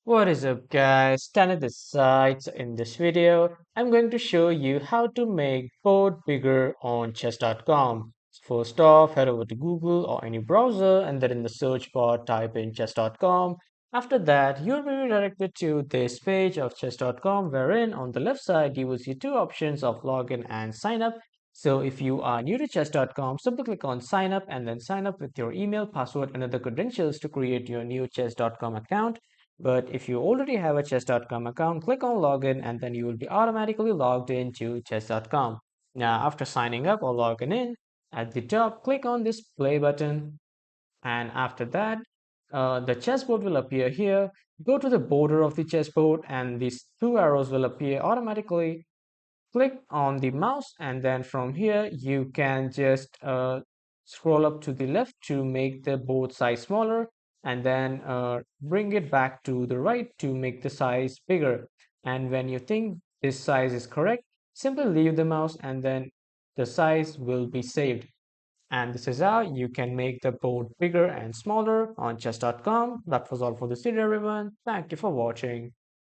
What is up, guys? Standard this side. In this video, I'm going to show you how to make board bigger on chess.com. First off, head over to Google or any browser and then in the search bar type in chess.com. After that, you'll be redirected to this page of chess.com wherein on the left side you will see two options of login and sign up. So if you are new to chess.com, simply click on sign up and then sign up with your email, password and other credentials to create your new chess.com account. But if you already have a chess.com account, click on login and then you will be automatically logged into chess.com. Now, after signing up or logging in, at the top, click on this play button. And after that, the chessboard will appear here. Go to the border of the chessboard and these two arrows will appear automatically. Click on the mouse and then from here you can just scroll up to the left to make the board size smaller and then bring it back to the right to make the size bigger. And when you think this size is correct, simply leave the mouse and then the size will be saved. And this is how you can make the board bigger and smaller on chess.com. That was all for this video, everyone. Thank you for watching.